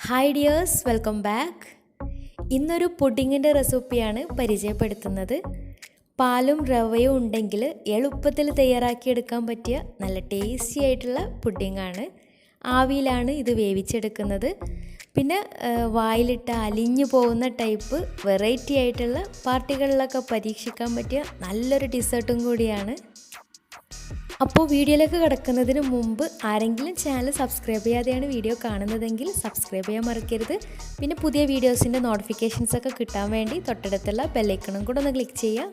Hi dears, welcome back. ഇന്നൊരു പുഡിങ്ങിൻ്റെ റെസിപ്പിയാണ് പരിചയപ്പെടുത്തുന്നത്. പാലും റവയും ഉണ്ടെങ്കിൽ എളുപ്പത്തിൽ തയ്യാറാക്കിയെടുക്കാൻ പറ്റിയ നല്ല ടേസ്റ്റി ആയിട്ടുള്ള പുഡിങ്ങാണ്. ആവിയിലാണ് ഇത് വേവിച്ചെടുക്കുന്നത്. പിന്നെ വായിലിട്ട് അലിഞ്ഞു പോകുന്ന ടൈപ്പ് വെറൈറ്റി ആയിട്ടുള്ള പാർട്ടികളിലൊക്കെ പരീക്ഷിക്കാൻ പറ്റിയ നല്ലൊരു ഡിസേർട്ടും കൂടിയാണ്. അപ്പോൾ വീഡിയോയിലേക്ക് കിടക്കുന്നതിന് മുമ്പ് ആരെങ്കിലും ചാനൽ സബ്സ്ക്രൈബ് ചെയ്യാതെയാണ് വീഡിയോ കാണുന്നതെങ്കിൽ സബ്സ്ക്രൈബ് ചെയ്യാൻ മറക്കരുത്. പിന്നെ പുതിയ വീഡിയോസിൻ്റെ നോട്ടിഫിക്കേഷൻസൊക്കെ കിട്ടാൻ വേണ്ടി തൊട്ടടുത്തുള്ള ബെല്ലൈക്കണും കൂടെ ഒന്ന് ക്ലിക്ക് ചെയ്യുക.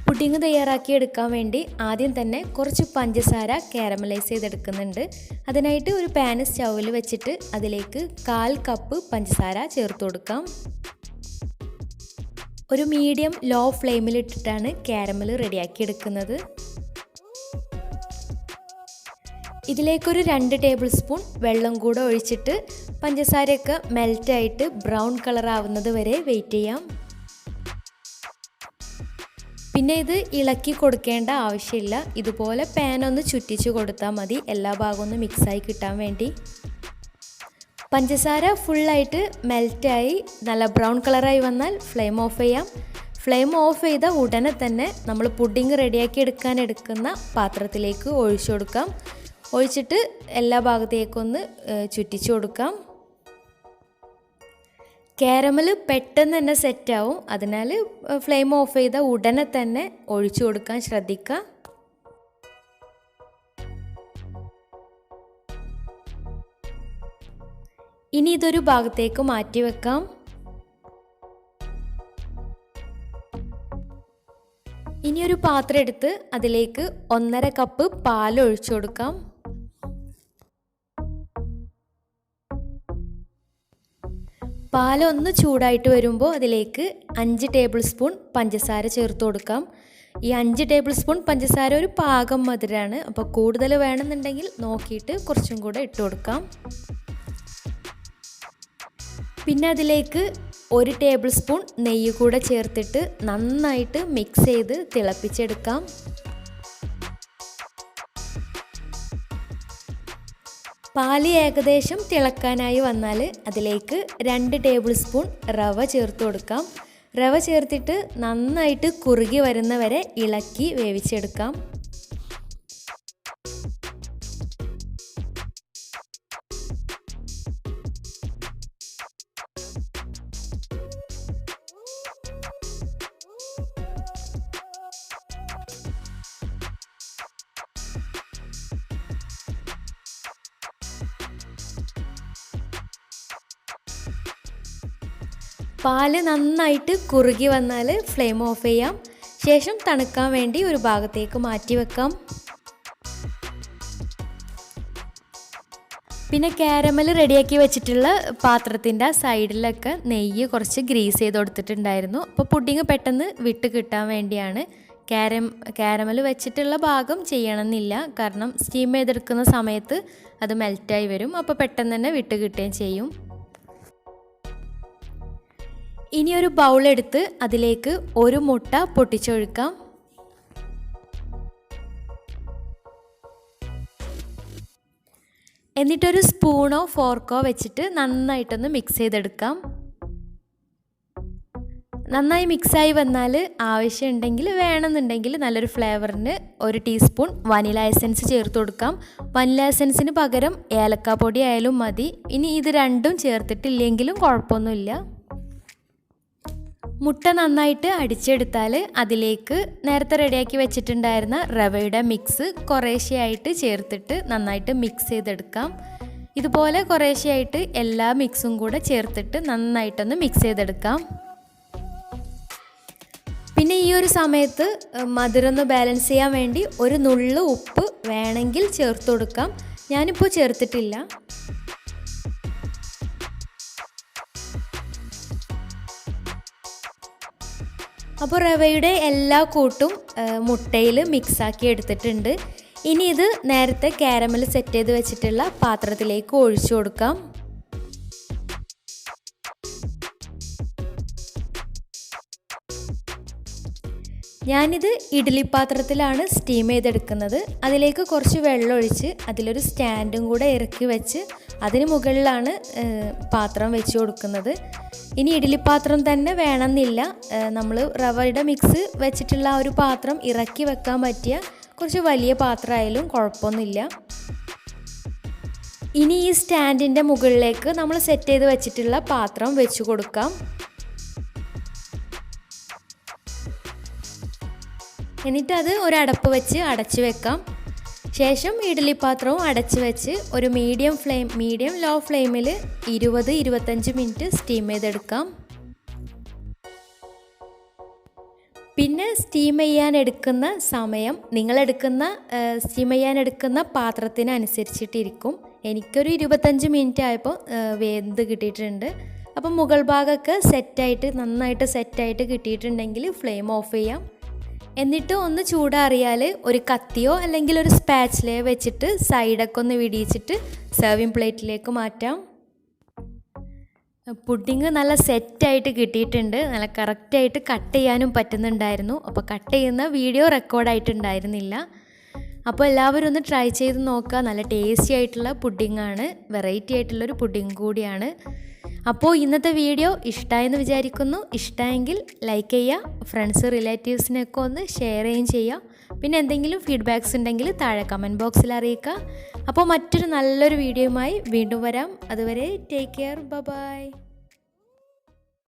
പുഡിങ് തയ്യാറാക്കിയെടുക്കാൻ വേണ്ടി ആദ്യം തന്നെ കുറച്ച് പഞ്ചസാര കാരമലൈസ് ചെയ്തെടുക്കുന്നുണ്ട്. അതിനായിട്ട് ഒരു പാൻ സ്റ്റൗവിൽ വെച്ചിട്ട് അതിലേക്ക് 1/4 കപ്പ് പഞ്ചസാര ചേർത്ത് കൊടുക്കാം. ഒരു മീഡിയം ലോ ഫ്ലെയിമിലിട്ടിട്ടാണ് കാരമൽ റെഡിയാക്കി എടുക്കുന്നത്. ഇതിലേക്കൊരു 2 ടേബിൾ സ്പൂൺ വെള്ളം കൂടെ ഒഴിച്ചിട്ട് പഞ്ചസാരയൊക്കെ മെൽറ്റായിട്ട് ബ്രൗൺ കളർ ആവുന്നത് വരെ വെയിറ്റ് ചെയ്യാം. പിന്നെ ഇത് ഇളക്കി കൊടുക്കേണ്ട ആവശ്യമില്ല. ഇതുപോലെ പാൻ ഒന്ന് ചുറ്റിച്ച് കൊടുത്താൽ മതി, എല്ലാ ഭാഗവും ഒന്ന് മിക്സായി കിട്ടാൻ വേണ്ടി. പഞ്ചസാര ഫുള്ളായിട്ട് മെൽറ്റായി നല്ല ബ്രൗൺ കളറായി വന്നാൽ ഫ്ലെയിം ഓഫ് ചെയ്യാം. ഫ്ലെയിം ഓഫ് ചെയ്ത ഉടനെ തന്നെ നമ്മൾ പുഡിങ് റെഡിയാക്കി എടുക്കുന്ന പാത്രത്തിലേക്ക് ഒഴിച്ചു കൊടുക്കാം. ഒഴിച്ചിട്ട് എല്ലാ ഭാഗത്തേക്കൊന്ന് ചുറ്റിച്ചു കൊടുക്കാം. കാരമൽ പെട്ടെന്ന് തന്നെ സെറ്റാവും, അതിനാൽ ഫ്ലെയിം ഓഫ് ചെയ്ത ഉടനെ തന്നെ ഒഴിച്ചു കൊടുക്കാൻ ശ്രദ്ധിക്കുക. ഇനി ഇതൊരു ഭാഗത്തേക്ക് മാറ്റി വെക്കാം. ഇനി ഒരു പാത്രം എടുത്ത് അതിലേക്ക് 1.5 കപ്പ് പാൽ ഒഴിച്ചു കൊടുക്കാം. പാലൊന്ന് ചൂടായിട്ട് വരുമ്പോൾ അതിലേക്ക് 5 ടേബിൾ സ്പൂൺ പഞ്ചസാര ചേർത്ത് കൊടുക്കാം. ഈ 5 ടേബിൾ സ്പൂൺ പഞ്ചസാര ഒരു പാകം മധുരമാണ്, അപ്പോൾ കൂടുതൽ വേണമെന്നുണ്ടെങ്കിൽ നോക്കിയിട്ട് കുറച്ചും കൂടെ ഇട്ട് കൊടുക്കാം. പിന്നെ അതിലേക്ക് 1 ടേബിൾ സ്പൂൺ നെയ്യ് കൂടെ ചേർത്തിട്ട് നന്നായിട്ട് മിക്സ് ചെയ്ത് തിളപ്പിച്ചെടുക്കാം. പാല് ഏകദേശം തിളക്കാനായി വന്നാൽ അതിലേക്ക് 2 ടേബിൾ സ്പൂൺ റവ ചേർത്ത് കൊടുക്കാം. റവ ചേർത്തിട്ട് നന്നായിട്ട് കുറുകി വരുന്നവരെ ഇളക്കി വേവിച്ചെടുക്കാം. പാല് നന്നായിട്ട് കുറുകി വന്നാൽ ഫ്ലെയിം ഓഫ് ചെയ്യാം. ശേഷം തണുക്കാൻ വേണ്ടി ഒരു ഭാഗത്തേക്ക് മാറ്റി വെക്കാം. പിന്നെ കാരമൽ റെഡിയാക്കി വെച്ചിട്ടുള്ള പാത്രത്തിൻ്റെ സൈഡിലൊക്കെ നെയ്യ് കുറച്ച് ഗ്രീസ് ചെയ്ത് കൊടുത്തിട്ടുണ്ടായിരുന്നു. അപ്പോൾ പുഡിങ് പെട്ടെന്ന് വിട്ട് കിട്ടാൻ വേണ്ടിയാണ്. കാരമൽ വെച്ചിട്ടുള്ള ഭാഗം ചെയ്യണമെന്നില്ല, കാരണം സ്റ്റീം ചെയ്തെടുക്കുന്ന സമയത്ത് അത് മെൽറ്റായി വരും, അപ്പോൾ പെട്ടെന്ന് തന്നെ വിട്ട് കിട്ടുകയും ചെയ്യും. ഇനി ഒരു ബൗളെടുത്ത് അതിലേക്ക് 1 മുട്ട പൊട്ടിച്ചൊഴിക്കാം. എന്നിട്ടൊരു സ്പൂണോ ഫോർക്കോ വെച്ചിട്ട് നന്നായിട്ടൊന്ന് മിക്സ് ചെയ്തെടുക്കാം. നന്നായി മിക്സായി വന്നാൽ ആവശ്യമുണ്ടെങ്കിൽ വേണമെന്നുണ്ടെങ്കിൽ നല്ലൊരു ഫ്ലേവറിന് 1 ടീസ്പൂൺ വനില എസൻസ് ചേർത്ത് കൊടുക്കാം. വനില എസൻസിന് പകരം ഏലക്കാപ്പൊടി ആയാലും മതി. ഇനി ഇത് രണ്ടും ചേർത്തിട്ടില്ലെങ്കിലും കുഴപ്പമൊന്നുമില്ല. മുട്ട നന്നായിട്ട് അടിച്ചെടുത്താൽ അതിലേക്ക് നേരത്തെ റെഡിയാക്കി വെച്ചിട്ടുണ്ടായിരുന്ന റവയുടെ മിക്സ് കുറേശ്ശെയായിട്ട് ചേർത്തിട്ട് നന്നായിട്ട് മിക്സ് ചെയ്തെടുക്കാം. ഇതുപോലെ കുറേശ്ശെയായിട്ട് എല്ലാ മിക്സും കൂടെ ചേർത്തിട്ട് നന്നായിട്ടൊന്ന് മിക്സ് ചെയ്തെടുക്കാം. പിന്നെ ഈ ഒരു സമയത്ത് മധുരം ഒന്ന് ബാലൻസ് ചെയ്യാൻ വേണ്ടി ഒരു നുള്ളു ഉപ്പ് വേണമെങ്കിൽ ചേർത്ത് കൊടുക്കാം. ഞാനിപ്പോൾ ചേർത്തിട്ടില്ല. അപ്പോൾ റവയുടെ എല്ലാ കൂട്ടും മുട്ടയിൽ മിക്സാക്കി എടുത്തിട്ടുണ്ട്. ഇനി ഇത് നേരത്തെ കാരമൽ സെറ്റ് ചെയ്ത് വെച്ചിട്ടുള്ള പാത്രത്തിലേക്ക് ഒഴിച്ചു കൊടുക്കാം. ഞാനിത് ഇഡ്ഡലി പാത്രത്തിലാണ് സ്റ്റീം ചെയ്തെടുക്കുന്നത്. അതിലേക്ക് കുറച്ച് വെള്ളം ഒഴിച്ച് അതിലൊരു സ്റ്റാൻഡും കൂടെ ഇറക്കി വെച്ച് അതിന് മുകളിലാണ് പാത്രം വെച്ച് കൊടുക്കുന്നത്. ഇനി ഇഡ്ഡലി പാത്രം തന്നെ വേണമെന്നില്ല, നമ്മൾ റവയുടെ മിക്സ് വെച്ചിട്ടുള്ള ആ ഒരു പാത്രം ഇറക്കി വെക്കാൻ പറ്റിയ കുറച്ച് വലിയ പാത്രമായാലും കുഴപ്പമൊന്നുമില്ല. ഇനി ഈ സ്റ്റാൻഡിൻ്റെ മുകളിലേക്ക് നമ്മൾ സെറ്റ് ചെയ്ത് വെച്ചിട്ടുള്ള പാത്രം വെച്ച് കൊടുക്കാം. എന്നിട്ട് അത് ഒരു അടപ്പ് വെച്ച് അടച്ച് വെക്കാം. ശേഷം ഇഡ്ഡലി പാത്രവും അടച്ച് വെച്ച് ഒരു മീഡിയം ലോ ഫ്ലെയിമിൽ 20-25 മിനിറ്റ് സ്റ്റീം ചെയ്തെടുക്കാം. പിന്നെ സ്റ്റീം ചെയ്യാൻ എടുക്കുന്ന സമയം സ്റ്റീം ചെയ്യാൻ എടുക്കുന്ന പാത്രത്തിനനുസരിച്ചിട്ടിരിക്കും. എനിക്കൊരു 25 മിനിറ്റ് ആയപ്പോൾ വെന്ത് കിട്ടിയിട്ടുണ്ട്. അപ്പം മുകൾ ഭാഗമൊക്കെ നന്നായിട്ട് സെറ്റായിട്ട് കിട്ടിയിട്ടുണ്ടെങ്കിൽ ഫ്ലെയിം ഓഫ് ചെയ്യാം. എന്നിട്ട് ഒന്ന് ചൂടാറിയാൽ ഒരു കത്തിയോ അല്ലെങ്കിൽ ഒരു സ്പാച്ചിലയോ വെച്ചിട്ട് സൈഡൊക്കെ ഒന്ന് വിടിയിച്ചിട്ട് സെർവിങ് പ്ലേറ്റിലേക്ക് മാറ്റാം. പുഡിങ് നല്ല സെറ്റായിട്ട് കിട്ടിയിട്ടുണ്ട്. നല്ല കറക്റ്റായിട്ട് കട്ട് ചെയ്യാനും പറ്റുന്നുണ്ടായിരുന്നു. അപ്പോൾ കട്ട് ചെയ്യുന്ന വീഡിയോ റെക്കോർഡായിട്ടുണ്ടായിരുന്നില്ല. അപ്പോൾ എല്ലാവരും ഒന്ന് ട്രൈ ചെയ്ത് നോക്കുക. നല്ല ടേസ്റ്റി ആയിട്ടുള്ള പുഡിങ്ങാണ്, വെറൈറ്റി ആയിട്ടുള്ളൊരു പുഡിങ് കൂടിയാണ്. അപ്പോൾ ഇന്നത്തെ വീഡിയോ ഇഷ്ടമായെന്ന് വിചാരിക്കുന്നു. ഇഷ്ടമായെങ്കിൽ ലൈക്ക് ചെയ്യുക, ഫ്രണ്ട്സ് റിലേറ്റീവ്സിനൊക്കെ ഒന്ന് ഷെയർ ചെയ്യുക. പിന്നെ എന്തെങ്കിലും ഫീഡ്ബാക്ക്സ് ഉണ്ടെങ്കിൽ താഴെ കമൻറ്റ് ബോക്സിൽ അറിയിക്കുക. അപ്പോൾ മറ്റൊരു നല്ലൊരു വീഡിയോയുമായി വീണ്ടും വരാം. അതുവരെ ടേക്ക് കെയർ, ബൈ.